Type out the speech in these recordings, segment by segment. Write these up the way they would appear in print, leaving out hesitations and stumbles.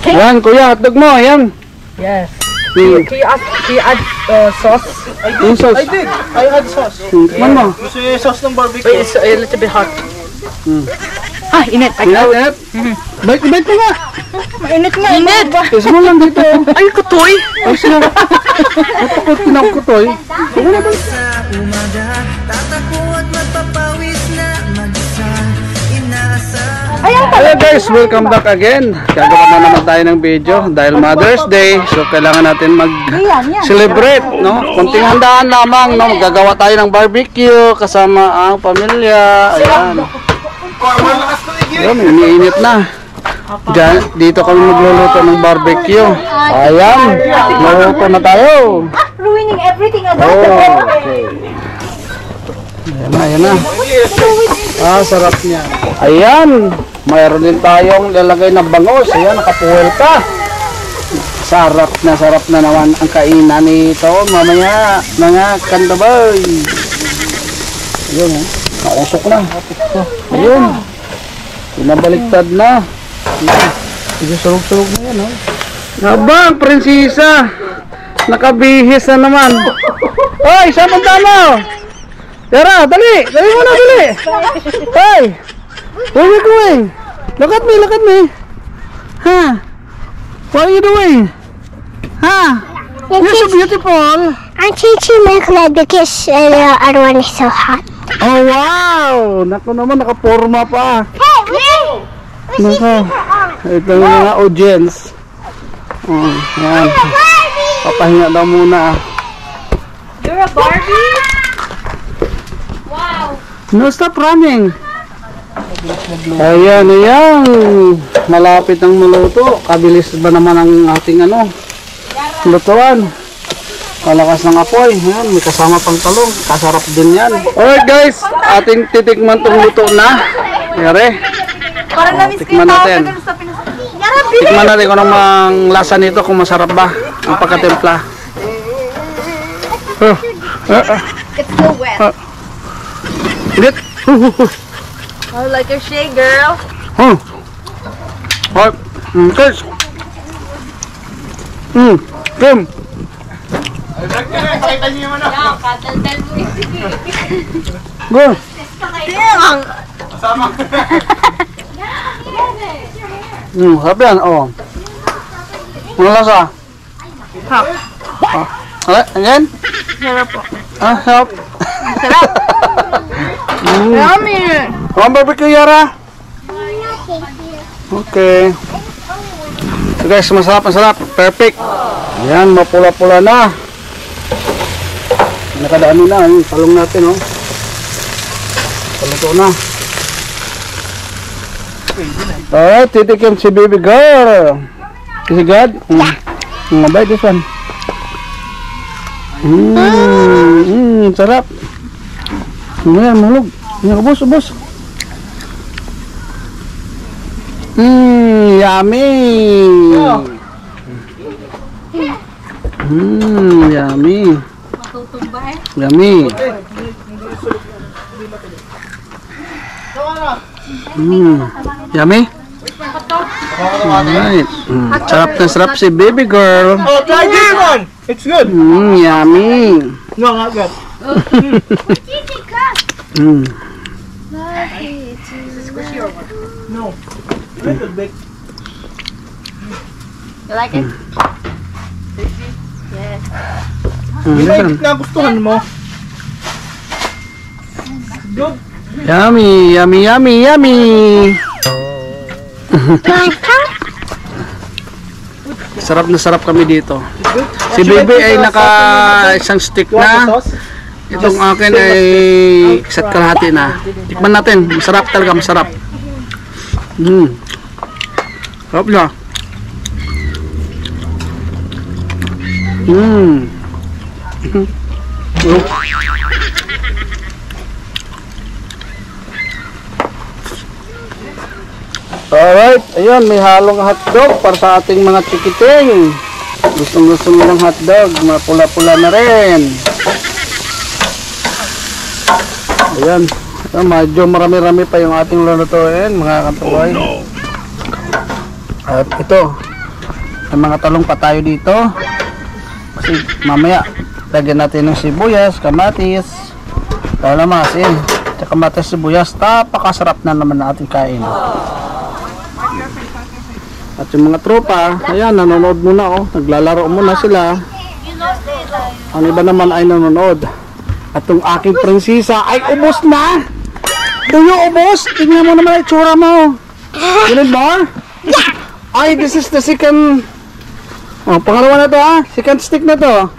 Yan, kuya, hotdog mo, yan. Yes. Hmm. Can you add sauce? Yung sauce. I did. I had sauce. Man mo. Gusto yung sauce ng barbecue. Wait, it's a little bit hot. Ah, init. Init. Bait mo nga. Mainit nga. Init. Is mo lang dito. Ay, kutoy. Ay, sila. Natakot kinakakutoy. Huwag na ba? Umaga, tatakbo at magpapawis na mag-isa. Inaasa. Hello guys, welcome back again. Gagawa na naman tayo ng video dahil Mother's Day. So kailangan natin mag-celebrate, no? Kunting handaan lamang, no? Gagawa tayo ng barbecue kasama ang pamilya. Ayan. Ayan, iniinit na. Diyan, dito kami magluluto ng barbecue. Ayan, magluluto na tayo. Ruining everything Oh, okay. Ayan na, ayan na. Ah, sarap niya. Ayan, mayroon din tayong lalagay na bangos. Ayan, nakapuwel ka. Sarap na naman ang kainan nito. Mamaya, mga kandaboy. Ayan, ha. Nakausok na. Ayun. Pinabaliktad na. Sige, sulog-sulog na yan, ha. Nabang, prinsesa. Nakabihis na naman. Hoy, saan punta mo? Tara, dali! Dali mo na, dali! Hey! Where are you going? Look at me! Huh? What are you doing? Huh? You're so beautiful! I'm teaching my class because everyone is so hot. Oh, wow! Naku naman, nakaporma pa. Hey, Naku, ito yung mga audience. Oh, yan. Papahinga daw muna. You're a Barbie? Wow. No, stop running. Ayan, ayan. Malapit ang maluto. Kabilis ba naman ang ating lutuan. Kalakas ng apoy. Ayan, may kasama pang talong. Kasarap din yan. Alright guys, ating titikman tong luto na. Yare. Tikman natin. Tikman natin kung anong lasa nito, kung masarap ba ang pagkatimpla. It's so wet. Init. Oh, like your shake, girl. Hot. Guys. Kim. Pakita niyo naman ako. Go. Kasama. Sarap yan, oh. Ano lasa? Again? Sarap po. Ah, sarap. Sarap. Yummy. One barbecue, Yara? Okay. So guys, masarap. Perfect. Ayan, mapula-pula na. Nakadaan na yung talong natin, oh. Paluto na. Alright, titikim si baby girl. Is it good? Mabay this one. Sarap. Ayan, mulog. Ayan, ubos. Yummy. Yummy. Yummy. Yummy. Alright. Sarap si baby girl. Oh, try this one. It's good. Yummy. No, not good. No. Little bit. You like it? Yung nagustuhan mo. Good. Yummy. Sarap na sarap kami dito. Si baby ay naka isang stick na. Itong akin ay isa't kalahati na. Tikman natin. Masarap talaga, masarap. Sarap na. Alright, ayun, may halong hotdog para sa ating mga chikiting. Gusto mo ng hotdog, mapula-pula na rin. Ayan, medyo marami-rami pa yung ating lulutuin, mga katuloy. At ito, May mga talong pa tayo dito. Kasi mamaya lagyan natin ng sibuyas, kamatis, kalamansi, tsaka kamatis, sibuyas. Napakasarap na naman na ating kain. At yung mga tropa, ayan, nanonood muna oh. Naglalaro muna sila. Ang iba naman ay nanonood. At yung aking prinsesa ay ubos na. Tuyo ubos. Tingnan mo naman ang itsura mo. You need more? Ay, this is the second. Oh, pangalawa na to ah. Second stick na to.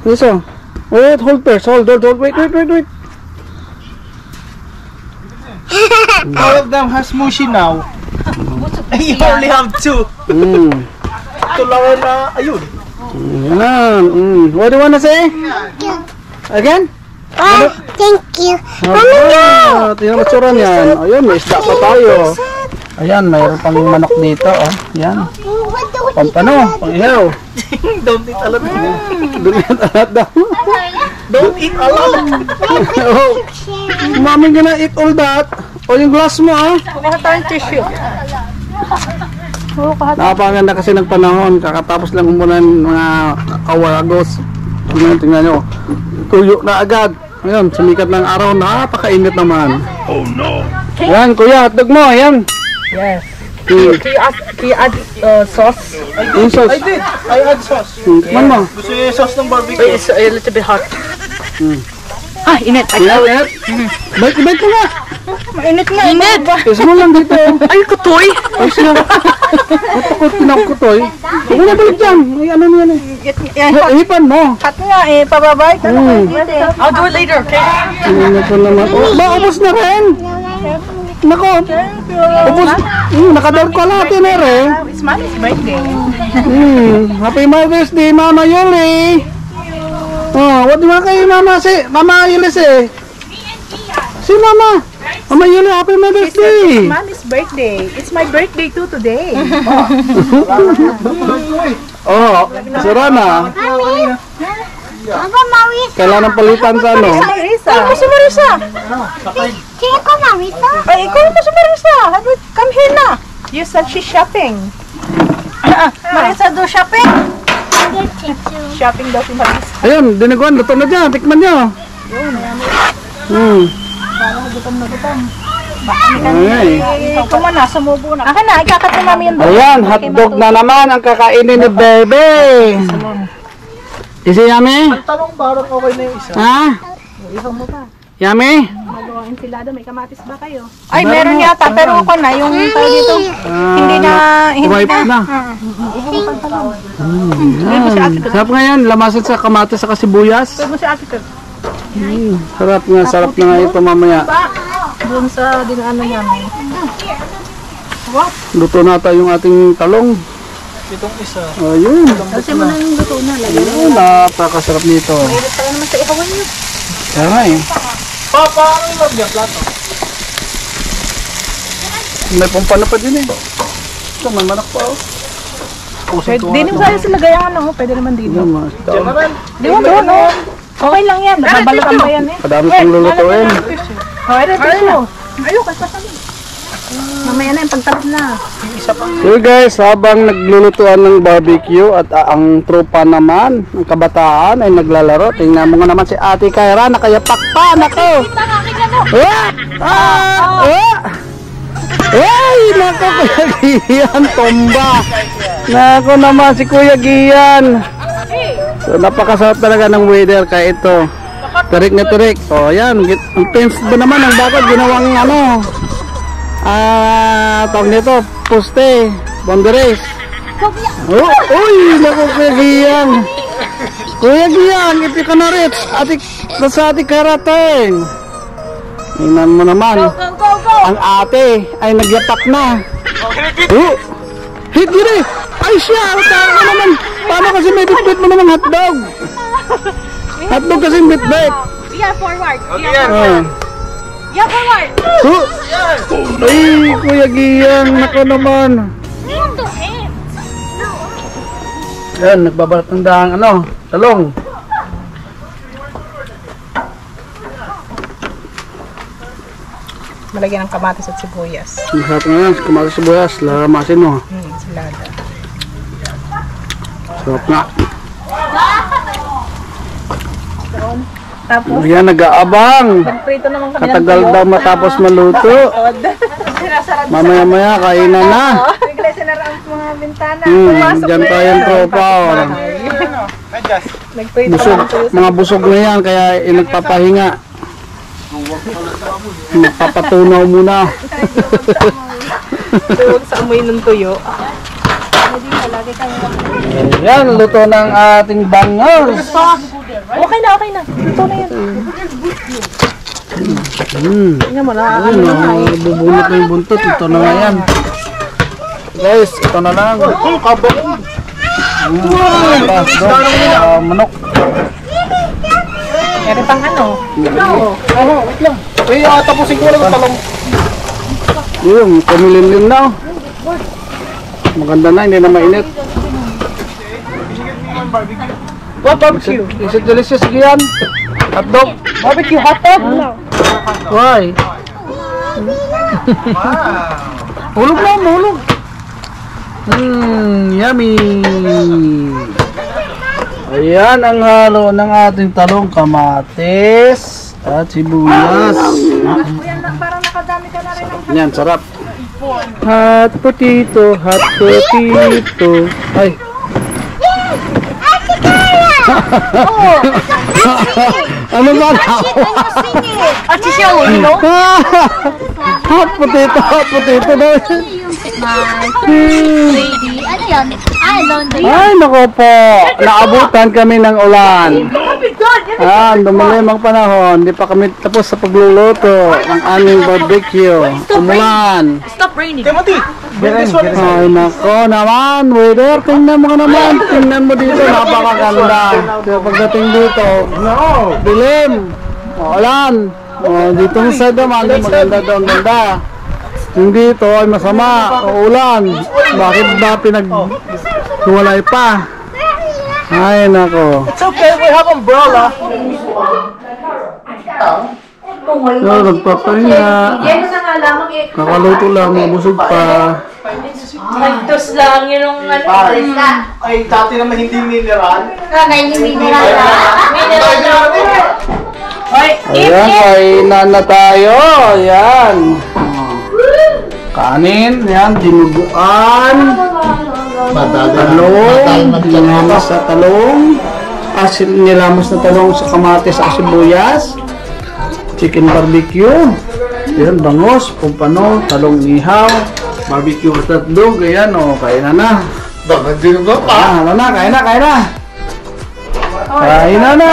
This one. Wait, hold first. Hold. Wait. All of them has mushy now. You only have 2. Ito lang na, ayun. Yan. What do you wanna say? Again? Oh, thank you. Mama, no! Tingnan mo tsura niyan. Ayun, may isda pa tayo. Ayan, mayroon pang manok dito. Oh. Yan. Pampano, pang-ihaw. Don't eat a lot. Alat daw. Don't eat a lot. Oh, mami gonna eat all that. O yung glass mo ah. Kuha tayong tissue. Napakaganda kasi ng panahon. Kakatapos lang umulan mga hour ago. Tingnan nyo. Tuyo na agad. Ayun, sumikat ng araw. Napakainit naman. Oh no. Yan, kuya, hotdog mo. Yan. Yes. Hmm. Can you add sauce? Yung sauce. I did. I add sauce. Tikman mo. Gusto niyo yung sauce ng barbecue? Wait, it's a little bit hot. Ah, init. Init. Bait mo nga. Mainit nga. Init. Is mo lang dito. Ay, kutoy. Ay siya. Kapag pinagkutoy. Huwag mo na balik dyan. Ay ano yan eh. Hipan mo. Hot nga eh. Pababay ka na. I'll do it later, okay? Ano ko naman. Oh, ba, ubos na rin. Nako. Ubos. Nakadark ko lahat yun eh. It's Mommy's birthday. Happy Mother's Day, Mama Yuli. Oh, what do you want kay Mama Yuli say? Si Mama. Mama Yuli, Happy Mother's Day. Mommy's birthday. It's my birthday too today. Oh, sira na. Papa, Marisa. Kailangan palitan sa ano? Marisa. Ikaw si Marisa. Sino ko, Marisa? Ay, ikaw mo si Marisa. Come here na. You said she's shopping. Marisa do shopping? Shopping daw si Marisa. Ayun, diniguan, luto na dyan. Tikman nyo. Ay. Ikaw mo na, sumubo na. Aka na, ikakat ni Mami yung Ayan, hotdog na naman ang kakainin ni Bebe. Isi Yami? Tanong parang okay na yung isa. Ha? Ikaw mo pa. Yami? Magawa ensilada, may kamatis ba kayo? Ay, meron yata, pero ako na, yung tao dito. Hindi na, Wipe na. Sarap nga yan, lamasan sa kamatis sa sibuyas. Pwede mo si Ate Kurt. Sarap nga ito mamaya. Doon sa dinaanan namin. Luto na tayo yung ating talong. Itong isa. Ayun. Kasi mo na yung luto na. Ayun, napakasarap nito. Mainit pala naman sa ihawan niyo. Kaya nga eh. Papa, ano yung love niya? Plato? May pumpana pa din eh. Ito, may manak pa oh. Di naman sa'yo sila gayang ano, pwede naman dito. Yan, mga tao. General. Di mo doon, no? Okay lang yan, nababalatan ba yan eh? Kadami pang lulutuin. Okay, ito. Ayun, kaspasalin. Mamaya na yung pagtalap na. So guys, habang naglulutuan ng barbecue at ang tropa naman, ang kabataan ay naglalaro. Tingnan mo nga naman si Ate Kyra, nakayapak pa, nako! Ay, nako Kuya Gian, tomba! Nako naman si Kuya Gian. So napakasarap talaga ng weather kaya ito. Tarik na tarik. O yan, ang tense ba naman ang bakod ginawang ano? Tawag nito, poste, boundaries. Oh, uy, naku Kuya Giyang. Kuya Giyang, ipi ka na rin. Sa ati karating. Tingnan mo naman. Ang ate ay nagyapak na. Oh, hit yun eh. Ay siya, tama naman. Paano kasi may bitbit mo naman hotdog? Hotdog kasi bitbit. Yeah, forward. Yeah, forward. Ay, Kuya Giyang, nako naman. Yan, nagbabalat ng dahang ano, talong. Malagyan ng kamatis at sibuyas. Masarap nga yan, kamatis sibuyas, laramasin mo. Ensilada. Sarap nga. Tapos, Yan, nag-aabang. prito naman kami Katagal daw matapos maluto. Mamaya-maya, kainan na. Bigla sinara ang mga bintana. Diyan tayong tropa. Nagprito Busog, mga busog na yan, kaya nagpapahinga. Magpapatunaw muna. Tuwag sa amoy ng tuyo. Yan, luto ng ating bangos. Okay na, okay na. Ito na yan. Tingnan mo na. Bubunot na yung buntot. Ito na nga yan. Guys, ito na lang. Manok. Meron pang ano? Tapusin ko lang ang talong. Yung, kumilimlim na. Maganda na, hindi na mainit. Barbecue. Is it delicious again? Hotdog? Barbecue hotdog? Why? Hulog na, hulog. Yummy. Ayan ang halo ng ating talong, kamatis at sibuyas. Parang nakadami ka na rin ng Yan, sarap. Hot potato, hot potato. Ay. Ano ba na? At si siya ulo, no? Hot potato daw. Lady, ano yan? Ay, laundry. Ay, nako po. Naabutan kami ng ulan. Dumalim ang panahon. Hindi pa kami tapos sa pagluluto ng aming barbecue. Umulan. Stop raining. Timothy, Ay, nako naman. Weather, tingnan mo ka naman. Tingnan mo dito. Napakaganda. Kaya pagdating dito, dilim. Ulan. Dito sa side naman, maganda daw ang ganda. Yung dito ay masama. Ulan. Bakit ba pinaghiwalay pa? Ay, nako. it's okay, we have umbrella. Nagpapahinga. Kakaluto lang, mabusog pa. Nagtos lang yun yung ano. Ay, dati naman hindi mineral. Ayan, kainan na tayo. Ayan. Kanin, yan, dinuguan. Talong, nilamas na talong. Nilamas na talong sa kamatis at sibuyas. Chicken barbecue. Ayan, bangos, pumpano, talong ihaw. Barbecue at hotdog. Ayan, kainan na. Kain na. Kainan na.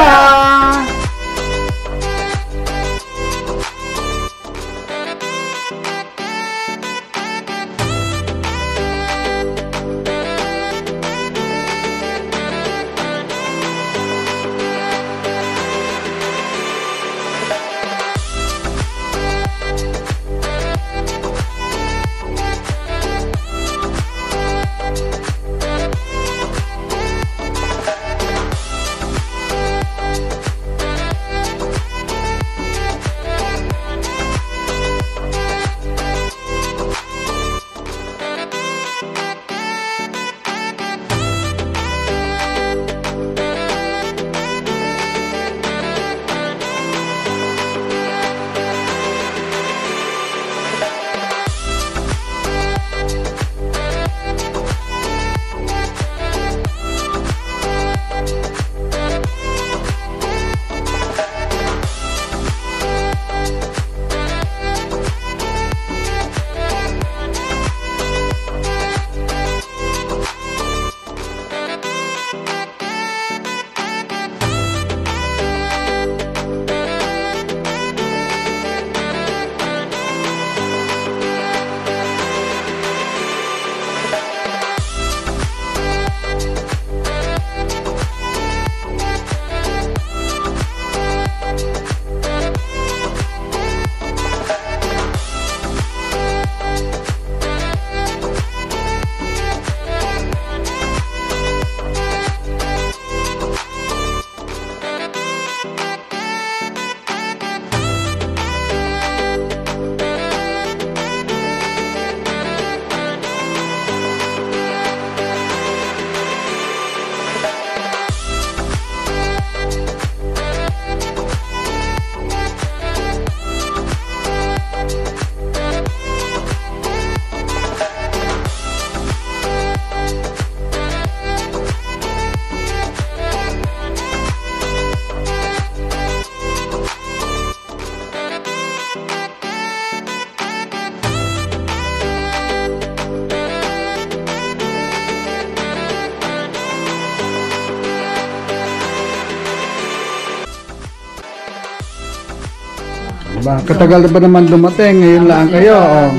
Diba? Katagal na ba naman dumating? Ngayon lang kayo. Oh.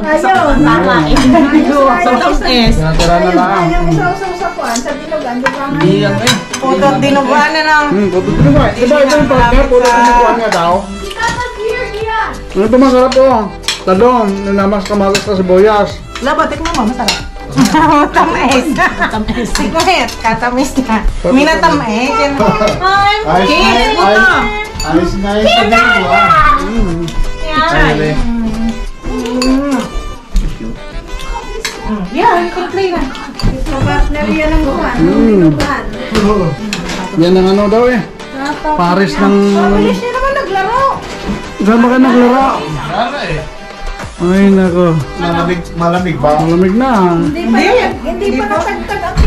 Ayun, tama. Sometimes is. Natira na lang. Yung isa-usaw sa kuwan, sa dinugan, di ba? Iyan eh. Puto dinugan na lang. Puto dinugan. Diba ito yung pagka? Puto dinugan nga daw. Ano ito masarap to? Talong, nanamas kamagas ka sibuyas. Laba, tikman mo, masarap. Tamis. Tamis. Tikman, katamis na. Minatamis. Ayos na yun sa dalawa. Yan, complete na. Partner yan ang kuwan. Yan ang ano daw eh. Paris ng... Bilis niya naman naglaro. Saan ba ka naglaro? Sana eh. Ay nako. Malamig ba? Malamig na. Hindi pa natagtag ang